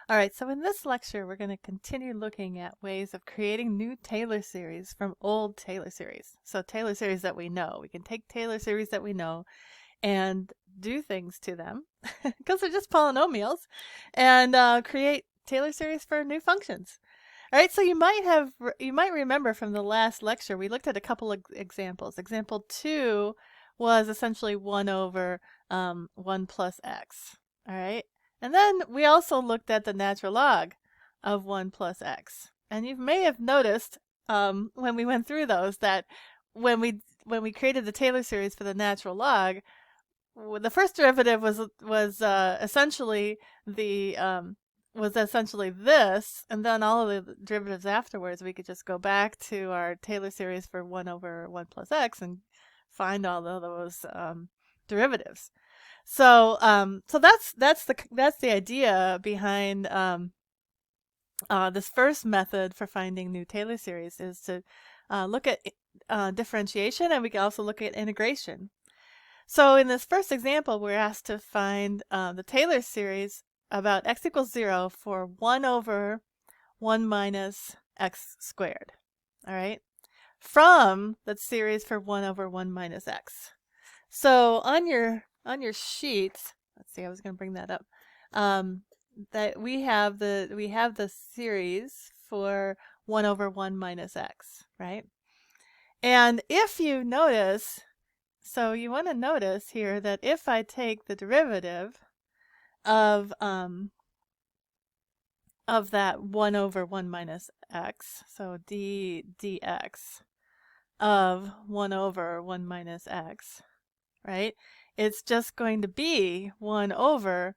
All right, so in this lecture, we're going to continue looking at ways of creating new Taylor series from old Taylor series. So Taylor series that we know. We can take Taylor series that we know and do things to them because they're just polynomials and create Taylor series for new functions. All right, so you might remember from the last lecture, we looked at a couple of examples. Example 2 was essentially 1 over 1 plus x. All right. And then we also looked at the natural log of 1 plus x. And you may have noticed when we went through those that when we created the Taylor series for the natural log, the first derivative was essentially this, and then all of the derivatives afterwards, we could just go back to our Taylor series for 1 over 1 plus x and find all of those derivatives. So that's the idea behind this first method for finding new Taylor series is to look at differentiation, and we can also look at integration. So in this first example, we're asked to find the Taylor series about x equals 0 for 1 over 1 minus x squared. All right, from that series for 1 over 1 minus x. So on your sheet, let's see, I was going to bring that up. That we have the series for 1 over 1 minus x, right? And if you notice, so you want to notice here that if I take the derivative of that 1 over 1 minus x, so dx of 1 over 1 minus x, right? It's just going to be 1 over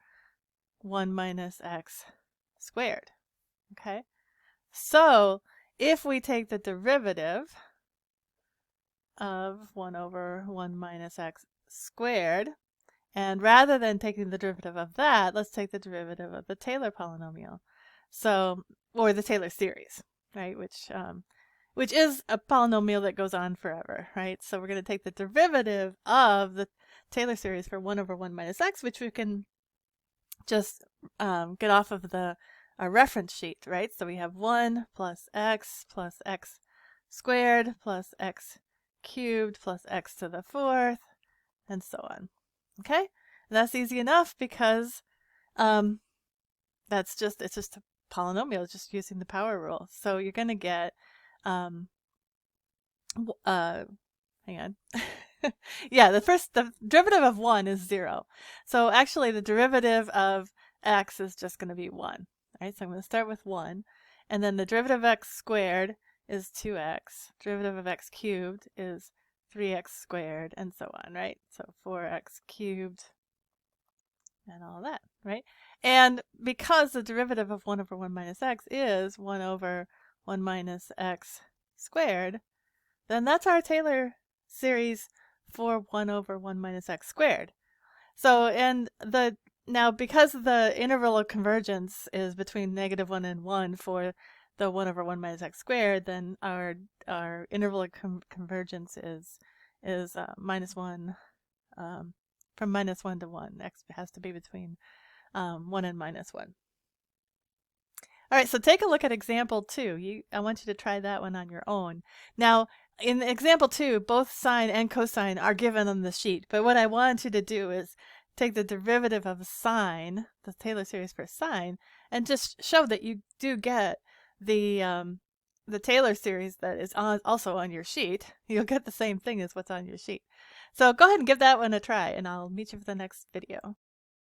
1 minus x squared, okay? So if we take the derivative of 1 over 1 minus x squared, and rather than taking the derivative of that, let's take the derivative of the Taylor polynomial. So, or the Taylor series, right? Which is a polynomial that goes on forever, right? So we're going to take the derivative of the Taylor series for 1 over 1 minus x, which we can just get off of the reference sheet, right? So we have 1 plus x squared plus x cubed plus x to the 4th, and so on. Okay? And that's easy enough because it's just a polynomial, it's just using the power rule. So you're going to get hang on. Yeah, the derivative of 1 is 0. So actually the derivative of x is just going to be 1. Right? So I'm going to start with 1. And then the derivative of x squared is 2x. Derivative of x cubed is 3x squared, and so on, right? So 4x cubed and all that, right? And because the derivative of 1 over 1 minus x is 1 over 1 minus x squared, then that's our Taylor series for 1 over 1 minus x squared. So, now because the interval of convergence is between -1 and 1 for the 1 over 1 minus x squared, then our interval of convergence is -1, from -1 to 1. X has to be between 1 and -1. All right, so take a look at example 2. I want you to try that one on your own. Now, in example 2, both sine and cosine are given on the sheet, but what I want you to do is take the derivative of sine, the Taylor series for sine, and just show that you do get the Taylor series that is also on your sheet. You'll get the same thing as what's on your sheet. So go ahead and give that one a try, and I'll meet you for the next video.